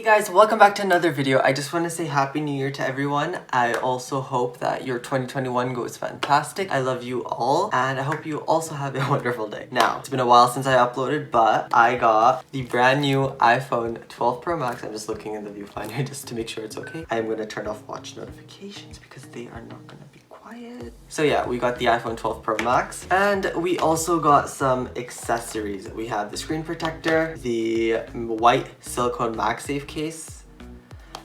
Guys, welcome back to another video. I just want to say Happy New Year to everyone. I also hope that your 2021 goes fantastic. I love you all and I hope you also have a wonderful day. Now, it's been a while since I uploaded, but I got the brand new iPhone 12 Pro Max. I'm just looking in the viewfinder just to make sure it's okay. I'm going to turn off watch notifications because they are not going to be quiet. So yeah, we got the iPhone 12 Pro Max and we also got some accessories. We have the screen protector, the white silicone MagSafe case,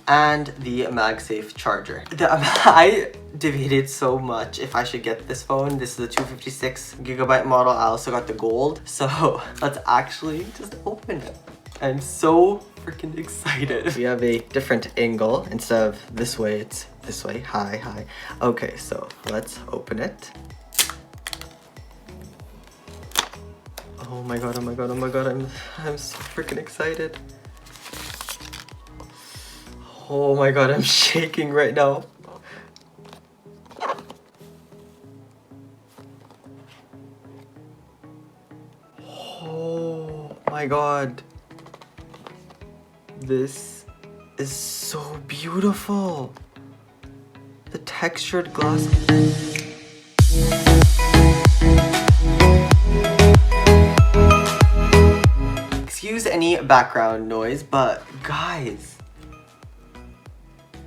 and the MagSafe charger. I debated so much if I should get this phone. This is the 256GB model. I also got the gold. So let's actually just open it. I'm so freaking excited. We have a different angle. Instead of this way, it's this way. Hi. Okay, so let's open it. Oh my god, I'm so freaking excited. Oh my god, I'm shaking right now. Oh my god. This is so beautiful. The textured glass. Excuse any background noise, but guys,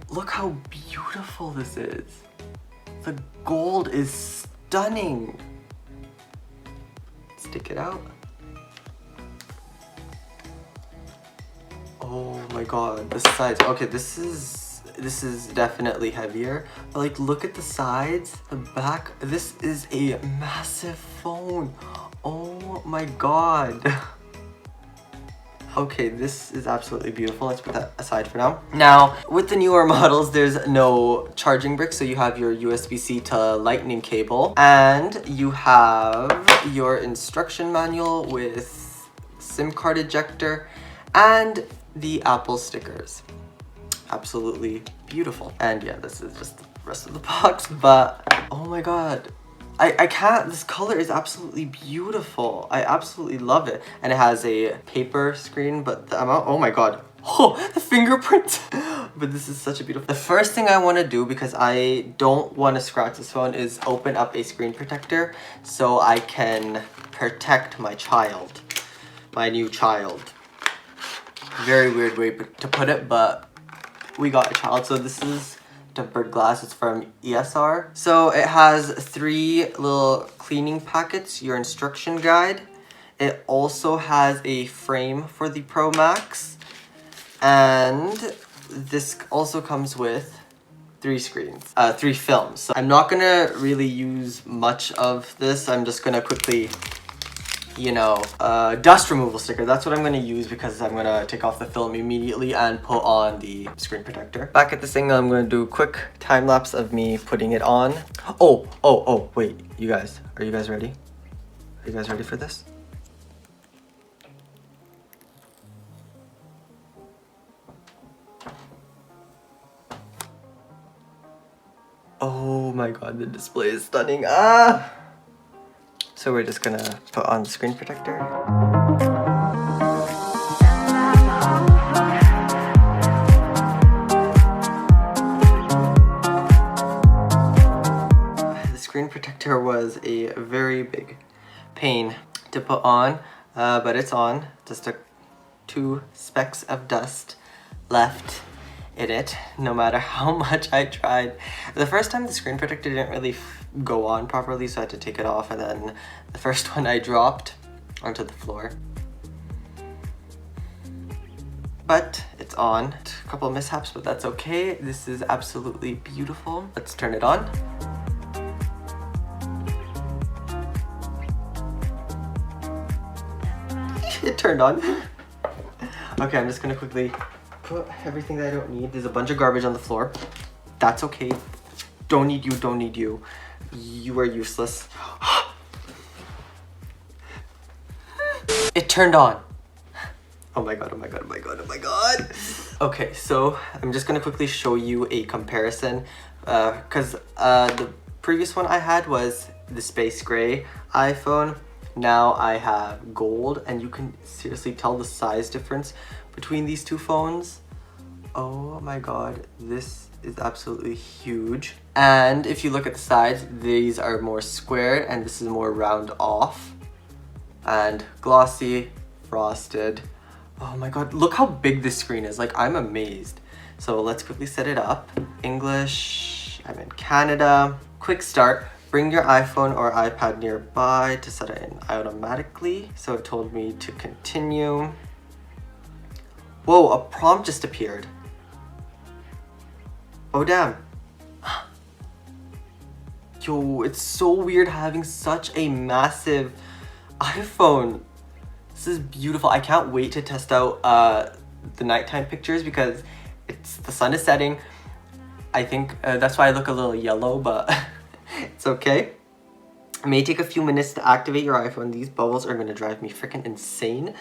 look how beautiful this is. The gold is stunning. Stick it out. Oh my god, the sides. Okay, this is definitely heavier. But like, look at the sides, the back. This is a massive phone. Oh my god. Okay, this is absolutely beautiful. Let's put that aside for now. Now, with the newer models, there's no charging brick, so you have your USB-C to lightning cable, and you have your instruction manual with SIM card ejector and the Apple stickers. Absolutely beautiful. And yeah, this is just the rest of the box, but oh my god. I can't, this color is absolutely beautiful. I absolutely love it. And it has a paper screen, but the amount, oh my god. Oh, the fingerprint. But this is such a beautiful. The first thing I want to do, because I don't want to scratch this phone, is open up a screen protector so I can protect my child. My new child. Very weird way to put it, but we got a child. So this is tempered glass. It's from ESR. So it has 3 little cleaning packets, your instruction guide. It also has a frame for the Pro Max. And this also comes with 3 screens, 3 films. So I'm not gonna really use much of this. I'm just gonna quickly, you know, dust removal sticker. That's what I'm going to use because I'm going to take off the film immediately and put on the screen protector. Back at the thing, I'm going to do a quick time lapse of me putting it on. Oh, wait, you guys, are you guys ready? Are you guys ready for this? Oh my god, the display is stunning. So we're just gonna put on the screen protector. The screen protector was a very big pain to put on, but it's on. Just 2 specks of dust left in it, no matter how much I tried. The first time the screen protector didn't really go on properly, so I had to take it off, and then the first one I dropped onto the floor. But it's on. A couple of mishaps, but that's okay. This is absolutely beautiful. Let's turn it on. It turned on. Okay, I'm just gonna quickly put everything that I don't need. There's a bunch of garbage on the floor. That's okay. Don't need you. You are useless. It turned on. Oh my god. Okay, so I'm just gonna quickly show you a comparison because the previous one I had was the space gray iPhone. Now I have gold, and you can seriously tell the size difference between these two phones. Oh my god, this is absolutely huge. And if you look at the sides, these are more square and this is more round off. And glossy, frosted. Oh my god, look how big this screen is. Like, I'm amazed. So let's quickly set it up. English, I'm in Canada. Quick start. Bring your iPhone or iPad nearby to set it in automatically. So it told me to continue. Whoa, a prompt just appeared. Oh damn. Yo, it's so weird having such a massive iPhone. This is beautiful. I can't wait to test out the nighttime pictures because the sun is setting. I think that's why I look a little yellow, but it's okay. It may take a few minutes to activate your iPhone. These bubbles are gonna drive me freaking insane,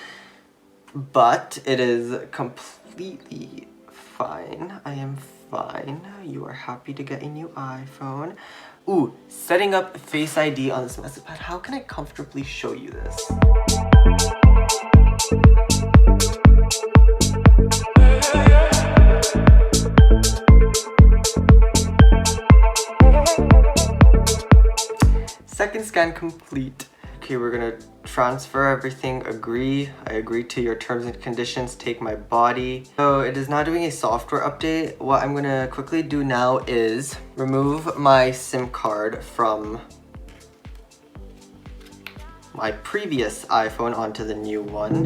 but it is completely fine. I am fine. You are happy to get a new iPhone. Ooh, setting up Face ID on this message pad. How can I comfortably show you this? Second scan complete. Okay, we're gonna transfer everything, agree. I agree to your terms and conditions, take my body. So it is not doing a software update. What I'm gonna quickly do now is remove my SIM card from my previous iPhone onto the new one.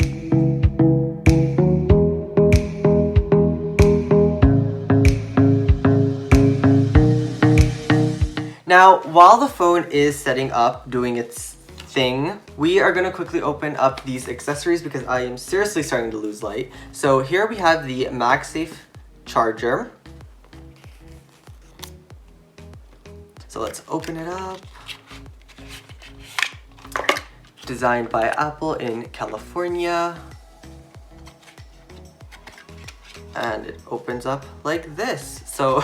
Now, while the phone is setting up, doing its thing, we are gonna quickly open up these accessories because I am seriously starting to lose light. So here we have the MagSafe charger. So let's open it up. Designed by Apple in California. And it opens up like this. So,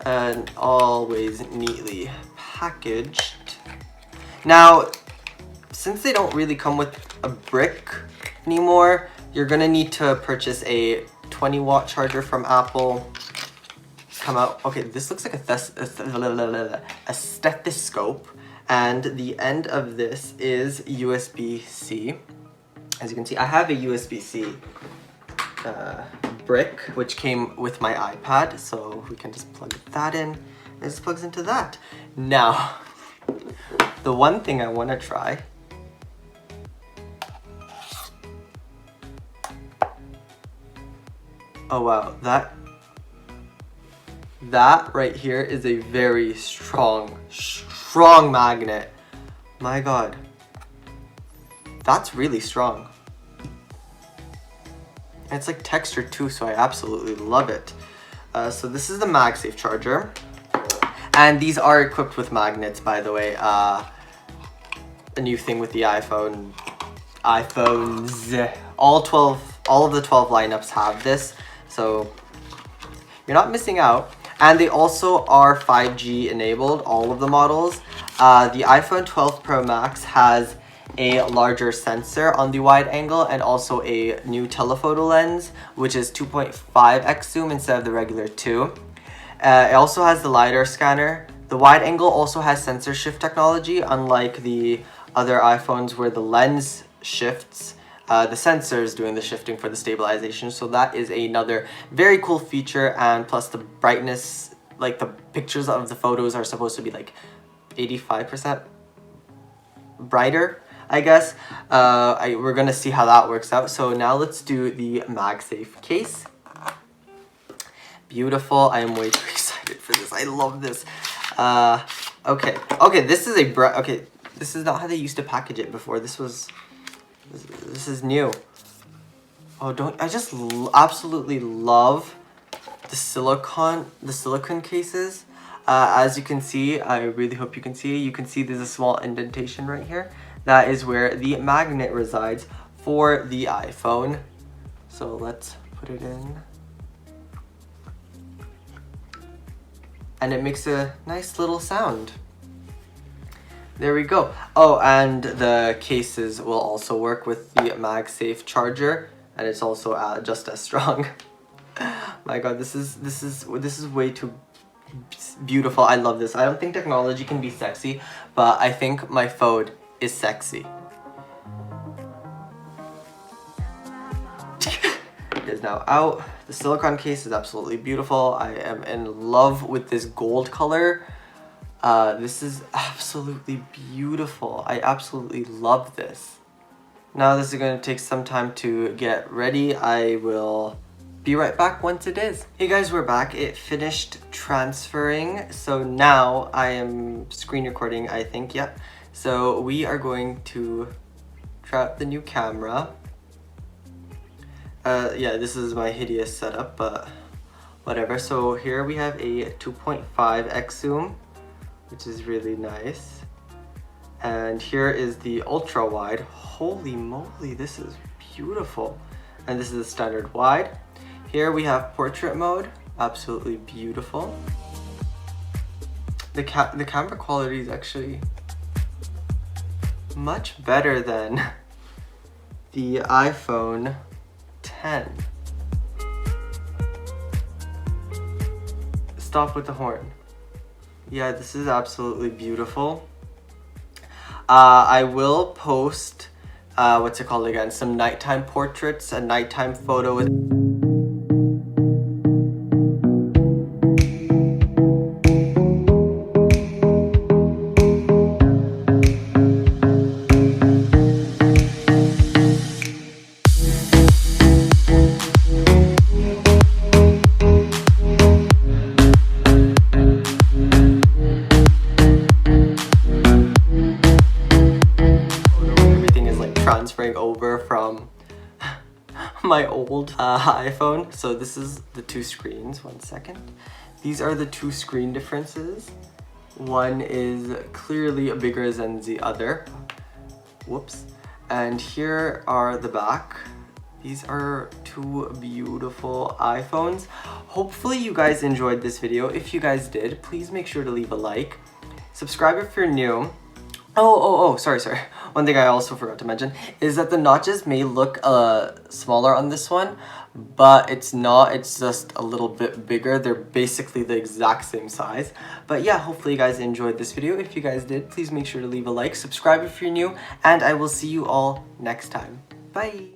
and always neatly packaged. Now, since they don't really come with a brick anymore, you're gonna need to purchase a 20-watt charger from Apple. Come out. Okay, this looks like a stethoscope, and the end of this is USB-C. As you can see, I have a USB-C brick, which came with my iPad, so we can just plug that in. It just plugs into that. Now, the one thing I want to try oh wow, that right here is a very strong magnet. My god, that's really strong. And it's like textured too, so I absolutely love it. So this is the MagSafe charger, and these are equipped with magnets, by the way. A new thing with the iPhones. All of the 12 lineups have this, so you're not missing out. And they also are 5G enabled, all of the models. The iPhone 12 Pro Max has a larger sensor on the wide angle and also a new telephoto lens, which is 2.5x zoom instead of the regular 2. It also has the LiDAR scanner. The wide angle also has sensor shift technology, unlike the other iPhones where the lens shifts. The sensor is doing the shifting for the stabilization, so that is another very cool feature. And plus the brightness, like the pictures of the photos are supposed to be like 85% brighter, I guess. We're gonna see how that works out. So now let's do the MagSafe case. Beautiful. I am way too excited for this. I love this. Okay, this is this is not how they used to package it before. This is new. Oh, I just absolutely love the silicone cases. As you can see, I really hope you can see there's a small indentation right here. That is where the magnet resides for the iPhone. So let's put it in. And it makes a nice little sound. There we go. Oh, and the cases will also work with the MagSafe charger, and it's also just as strong. My God, this is way too beautiful. I love this. I don't think technology can be sexy, but I think my phone is sexy. It is now out. The silicone case is absolutely beautiful. I am in love with this gold color. This is absolutely beautiful. I absolutely love this. Now this is going to take some time to get ready. I will be right back once it is. Hey guys, we're back. It finished transferring. So now I am screen recording, I think. Yep. So we are going to try out the new camera. Yeah, this is my hideous setup, but whatever. So here we have a 2.5x zoom, which is really nice. And here is the ultra wide. Holy moly, this is beautiful. And this is the standard wide. Here we have portrait mode, absolutely beautiful. The camera quality is actually much better than the iPhone 10. Stop with the horn. Yeah, this is absolutely beautiful. I will post, what's it called again? Some nighttime portraits and nighttime photos. Transferring over from my old iPhone. So this is the two screens. One second. These are the two screen differences. One is clearly bigger than the other. Whoops. And here are the back. These are two beautiful iPhones. Hopefully you guys enjoyed this video. If you guys did, please make sure to leave a like. Subscribe if you're new. Sorry. One thing I also forgot to mention is that the notches may look smaller on this one, but it's not. It's just a little bit bigger. They're basically the exact same size. But yeah, hopefully you guys enjoyed this video. If you guys did, please make sure to leave a like, subscribe if you're new, and I will see you all next time. Bye!